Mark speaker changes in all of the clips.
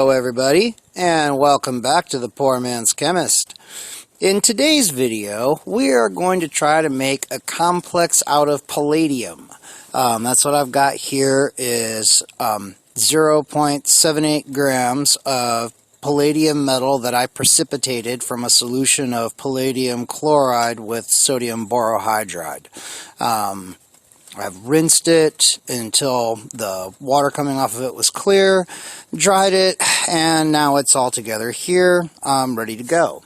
Speaker 1: Hello everybody, and welcome back to the Poor Man's Chemist. In today's video, we are going to try to make a complex out of palladium. That's what I've got here is 0.78 grams of palladium metal that I precipitated from a solution of palladium chloride with sodium borohydride. I've rinsed it until the water coming off of it was clear, dried it, and now it's all together here, ready to go.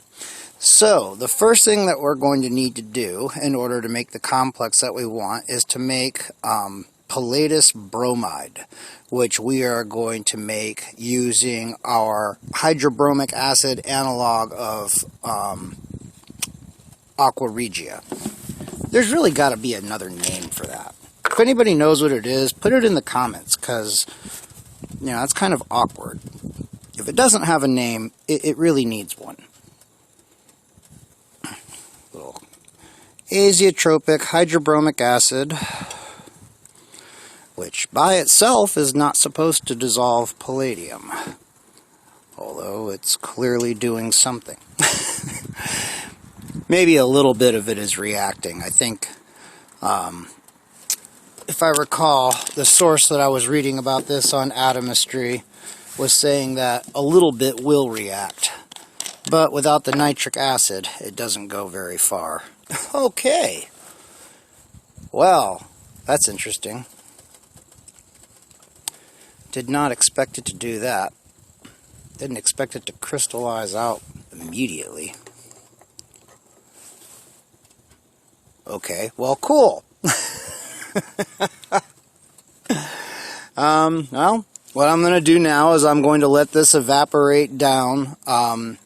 Speaker 1: So, the first thing that we're going to need to do in order to make the complex that we want is to make palladous bromide, which we are going to make using our hydrobromic acid analog of aqua regia. There's really got to be another name for that. If anybody knows what it is, put it in the comments, because, you know, that's kind of awkward. If it doesn't have a name, it really needs one. Little azeotropic hydrobromic acid, which by itself is not supposed to dissolve palladium, although it's clearly doing something. Maybe a little bit of it is reacting. I think, if I recall, the source that I was reading about this on Atomistry was saying that a little bit will react, but without the nitric acid, it doesn't go very far. Okay. Well, that's interesting. Did not expect it to do that. Didn't expect it to crystallize out immediately. Okay, well, cool. Well, what I'm going to do now is I'm going to let this evaporate down, add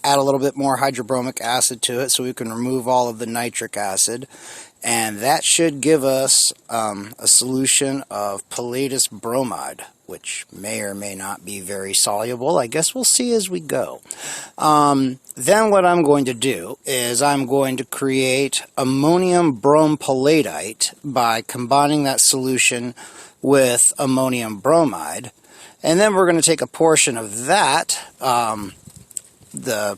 Speaker 1: a little bit more hydrobromic acid to it so we can remove all of the nitric acid, and that should give us a solution of palladous bromide, which may or may not be very soluble. I guess we'll see as we go. Then what I'm going to do is I'm going to create ammonium bromopalladite by combining that solution with ammonium bromide. And then we're going to take a portion of that, the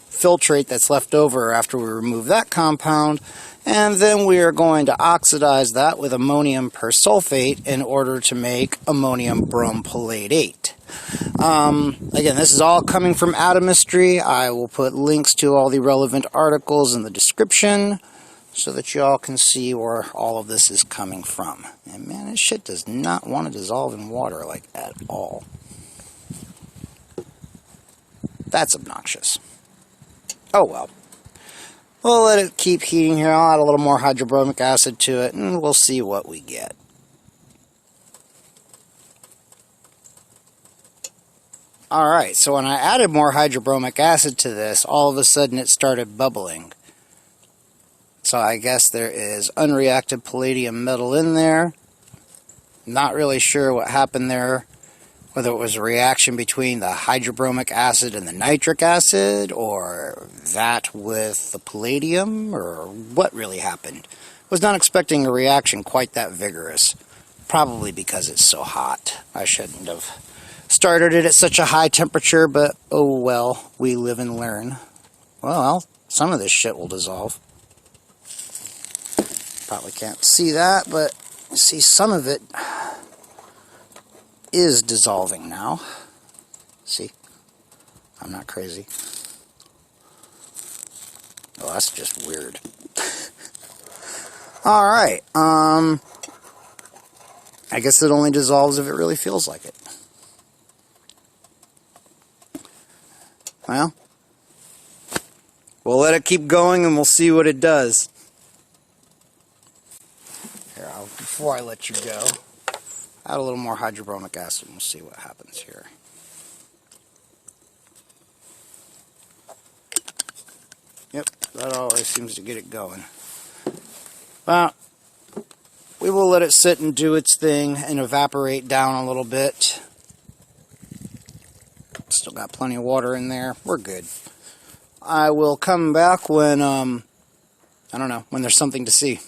Speaker 1: filtrate that's left over after we remove that compound, and then we are going to oxidize that with ammonium persulfate in order to make ammonium bromopalladate. Again, this is all coming from Atomistry. I will put links to all the relevant articles in the description so that you all can see where all of this is coming from. And man, this shit does not want to dissolve in water like at all. That's obnoxious. Oh well. We'll let it keep heating here. I'll add a little more hydrobromic acid to it, and we'll see what we get. Alright, so when I added more hydrobromic acid to this, all of a sudden it started bubbling. So I guess there is unreacted palladium metal in there. Not really sure what happened there. Whether it was a reaction between the hydrobromic acid and the nitric acid, or that with the palladium, or what really happened. Was not expecting a reaction quite that vigorous. Probably because it's so hot. I shouldn't have started it at such a high temperature, but oh well, we live and learn. Well, some of this shit will dissolve. Probably can't see that, but you see some of it is dissolving now. See? I'm not crazy. Oh, that's just weird. Alright, I guess it only dissolves if it really feels like it. Well, we'll let it keep going and we'll see what it does. Here, before I let you go, add a little more hydrobromic acid and we'll see what happens here. Yep, that always seems to get it going. Well, we will let it sit and do its thing and evaporate down a little bit. Still got plenty of water in there. We're good. I will come back when, I don't know, when there's something to see.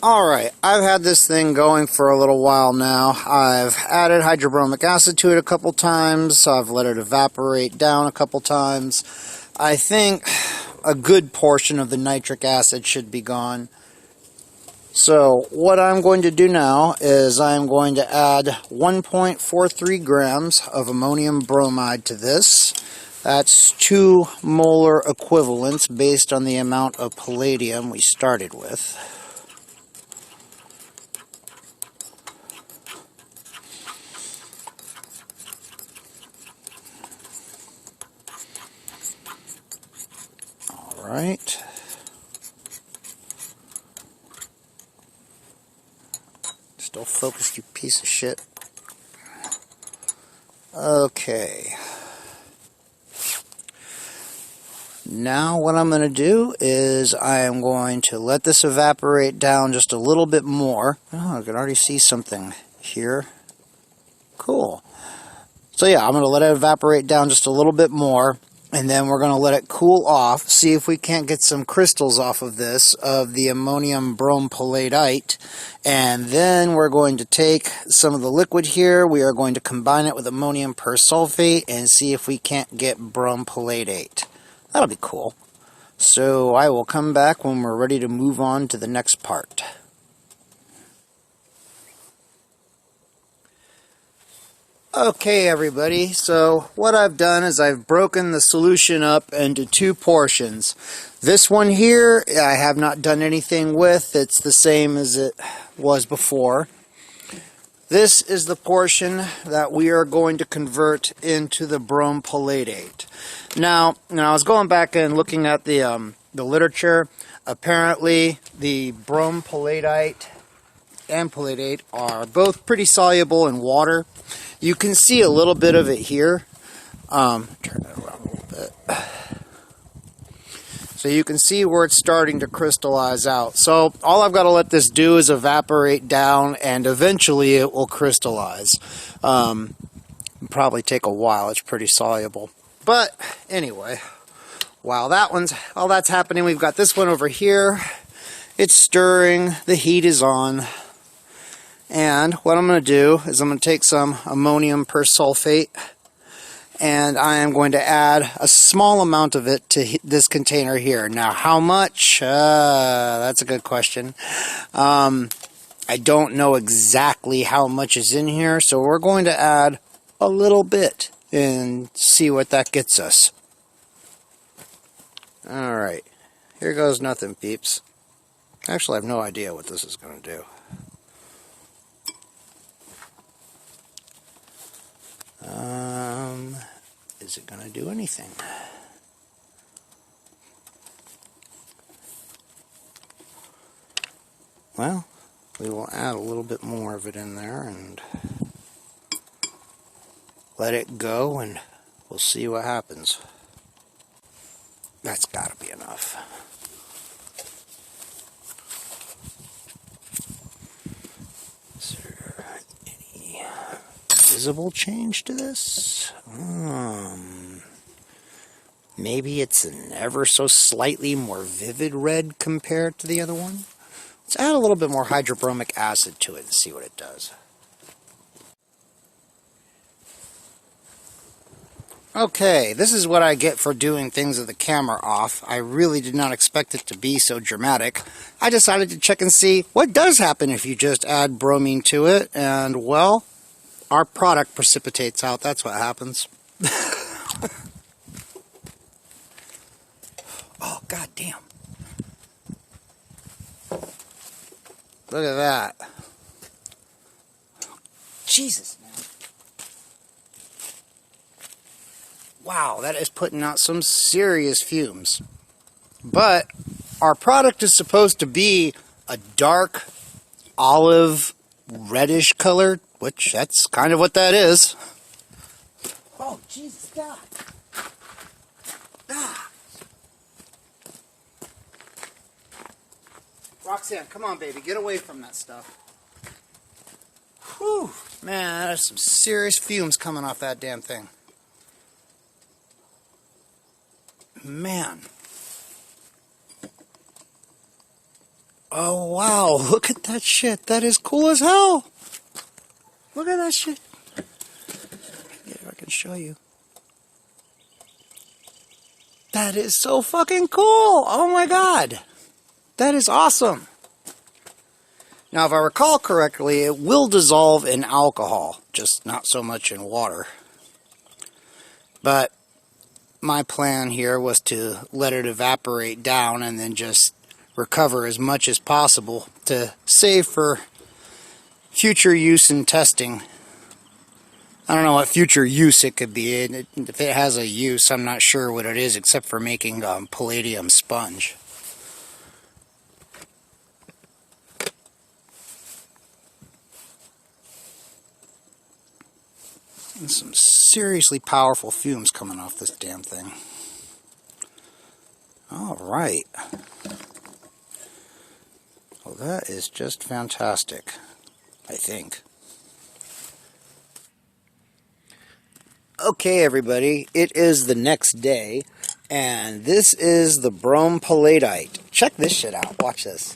Speaker 1: Alright, I've had this thing going for a little while now. I've added hydrobromic acid to it a couple times. I've let it evaporate down a couple times. I think a good portion of the nitric acid should be gone. So what I'm going to do now is I'm going to add 1.43 grams of ammonium bromide to this. That's 2 molar equivalents based on the amount of palladium we started with. Alright. Still focused, you piece of shit. Okay. Now what I'm going to do is I am going to let this evaporate down just a little bit more. Oh, I can already see something here. Cool. So yeah, I'm going to let it evaporate down just a little bit more, and then we're going to let it cool off, see if we can't get some crystals off of this, of the ammonium bromopalladite, and then we're going to take some of the liquid here, we are going to combine it with ammonium persulfate, and see if we can't get brompalladate. That'll be cool. So I will come back when we're ready to move on to the next part. Okay everybody, so what I've done is I've broken the solution up into 2 portions. This one here I have not done anything with, it's the same as it was before. This is the portion that we are going to convert into the brompalladate. Now I was going back and looking at the literature. Apparently the brompalladite and palladate are both pretty soluble in water. You can see a little bit of it here. Turn that around a little bit. So you can see where it's starting to crystallize out. So all I've got to let this do is evaporate down, and eventually it will crystallize. Probably take a while. It's pretty soluble. But anyway, while that's happening, we've got this one over here. It's stirring. The heat is on. And what I'm going to do is I'm going to take some ammonium persulfate, and I am going to add a small amount of it to this container here. Now, how much? That's a good question. I don't know exactly how much is in here, so we're going to add a little bit and see what that gets us. Alright, here goes nothing, peeps. Actually, I have no idea what this is going to do. Is it going to do anything? Well, we will add a little bit more of it in there and let it go, and we'll see what happens. That's got to be enough. Is there any visible change to this? Maybe it's an ever so slightly more vivid red compared to the other one. Let's add a little bit more hydrobromic acid to it and see what it does. Okay, this is what I get for doing things with the camera off. I really did not expect it to be so dramatic. I decided to check and see what does happen if you just add bromine to it, and well, our product precipitates out. That's what happens. Oh, goddamn. Look at that. Jesus, man. Wow, that is putting out some serious fumes. But our product is supposed to be a dark olive reddish color, which that's kind of what that is. Oh, Jesus, God. Ah. Roxanne, come on, baby. Get away from that stuff. Whew. Man, there's some serious fumes coming off that damn thing. Man. Oh, wow. Look at that shit. That is cool as hell. Look at that shit. If I can show you. That is so fucking cool. Oh, my God. That is awesome. Now, if I recall correctly, it will dissolve in alcohol, just not so much in water. But my plan here was to let it evaporate down and then just recover as much as possible to save for future use and testing. I don't know what future use it could be. If it has a use, I'm not sure what it is except for making palladium sponge. And some seriously powerful fumes coming off this damn thing. Alright. Well, that is just fantastic, I think. Okay, everybody, it is the next day, and this is the palladite. Check this shit out. Watch this.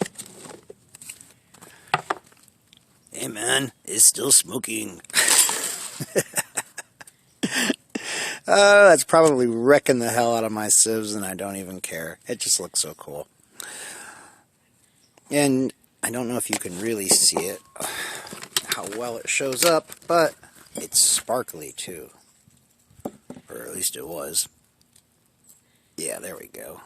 Speaker 1: Hey, man, it's still smoking. Oh, that's probably wrecking the hell out of my sieves, and I don't even care. It just looks so cool. And I don't know if you can really see it, how well it shows up, but it's sparkly too. Or at least it was. Yeah, there we go.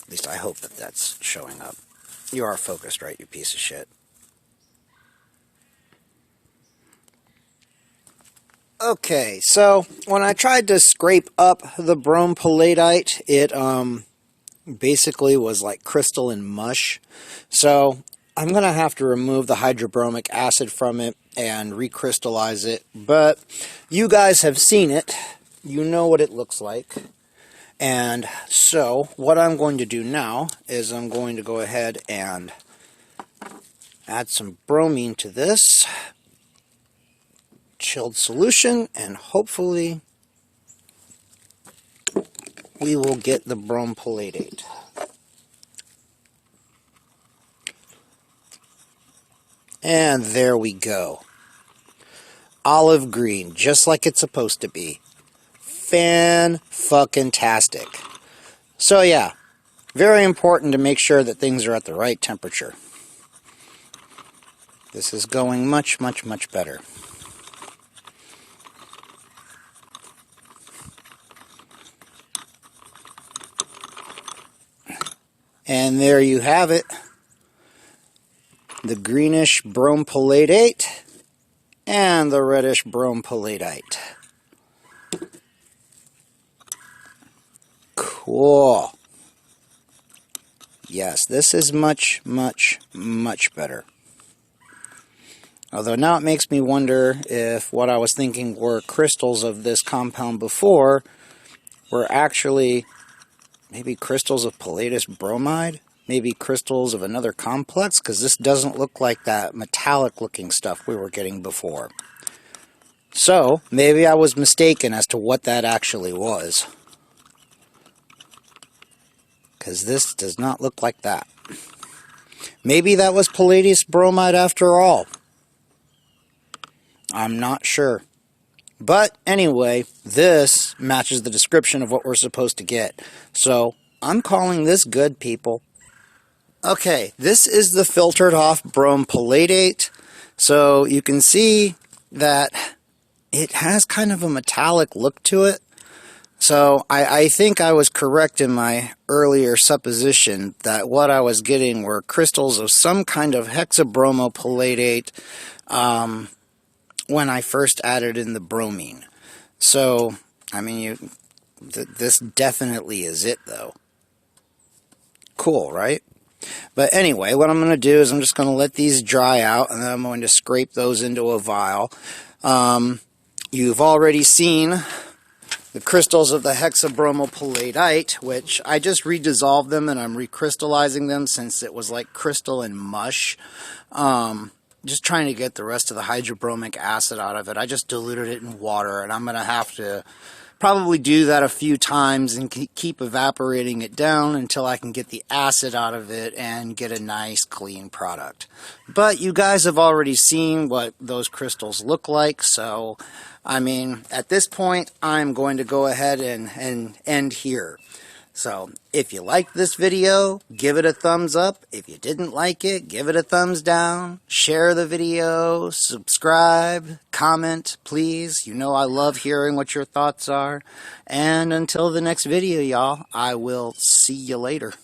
Speaker 1: At least I hope that that's showing up. You are focused, right, you piece of shit? Okay, so when I tried to scrape up the palladite, it basically was like crystalline mush. So I'm going to have to remove the hydrobromic acid from it and recrystallize it. But you guys have seen it. You know what it looks like. And so what I'm going to do now is I'm going to go ahead and add some bromine to this chilled solution, and hopefully we will get the palladate. And there we go. Olive green, just like it's supposed to be. Fan-fucking-tastic. So yeah, very important to make sure that things are at the right temperature. This is going much, much, much better. And there you have it. The greenish palladate and the reddish palladite. Cool. Yes, this is much, much, much better. Although now it makes me wonder if what I was thinking were crystals of this compound before were actually maybe crystals of palladous bromide? Maybe crystals of another complex? Because this doesn't look like that metallic looking stuff we were getting before. So, maybe I was mistaken as to what that actually was. Because this does not look like that. Maybe that was palladous bromide after all. I'm not sure. But anyway, this matches the description of what we're supposed to get. So, I'm calling this good, people. Okay, this is the filtered off palladate. So you can see that it has kind of a metallic look to it. So I think I was correct in my earlier supposition that what I was getting were crystals of some kind of hexabromopalladate when I first added in the bromine. So, I mean, this definitely is it, though. Cool, right? But anyway, what I'm going to do is I'm just going to let these dry out, and then I'm going to scrape those into a vial. You've already seen the crystals of the hexabromopalladite, which I just redissolved them, and I'm recrystallizing them since it was like crystalline mush. Just trying to get the rest of the hydrobromic acid out of it. I just diluted it in water, and I'm going to have to probably do that a few times and keep evaporating it down until I can get the acid out of it and get a nice clean product. But you guys have already seen what those crystals look like, so I mean, at this point I'm going to go ahead and end here. So if you liked this video, give it a thumbs up. If you didn't like it, give it a thumbs down. Share the video, subscribe, comment, please. You know I love hearing what your thoughts are. And until the next video, y'all, I will see you later.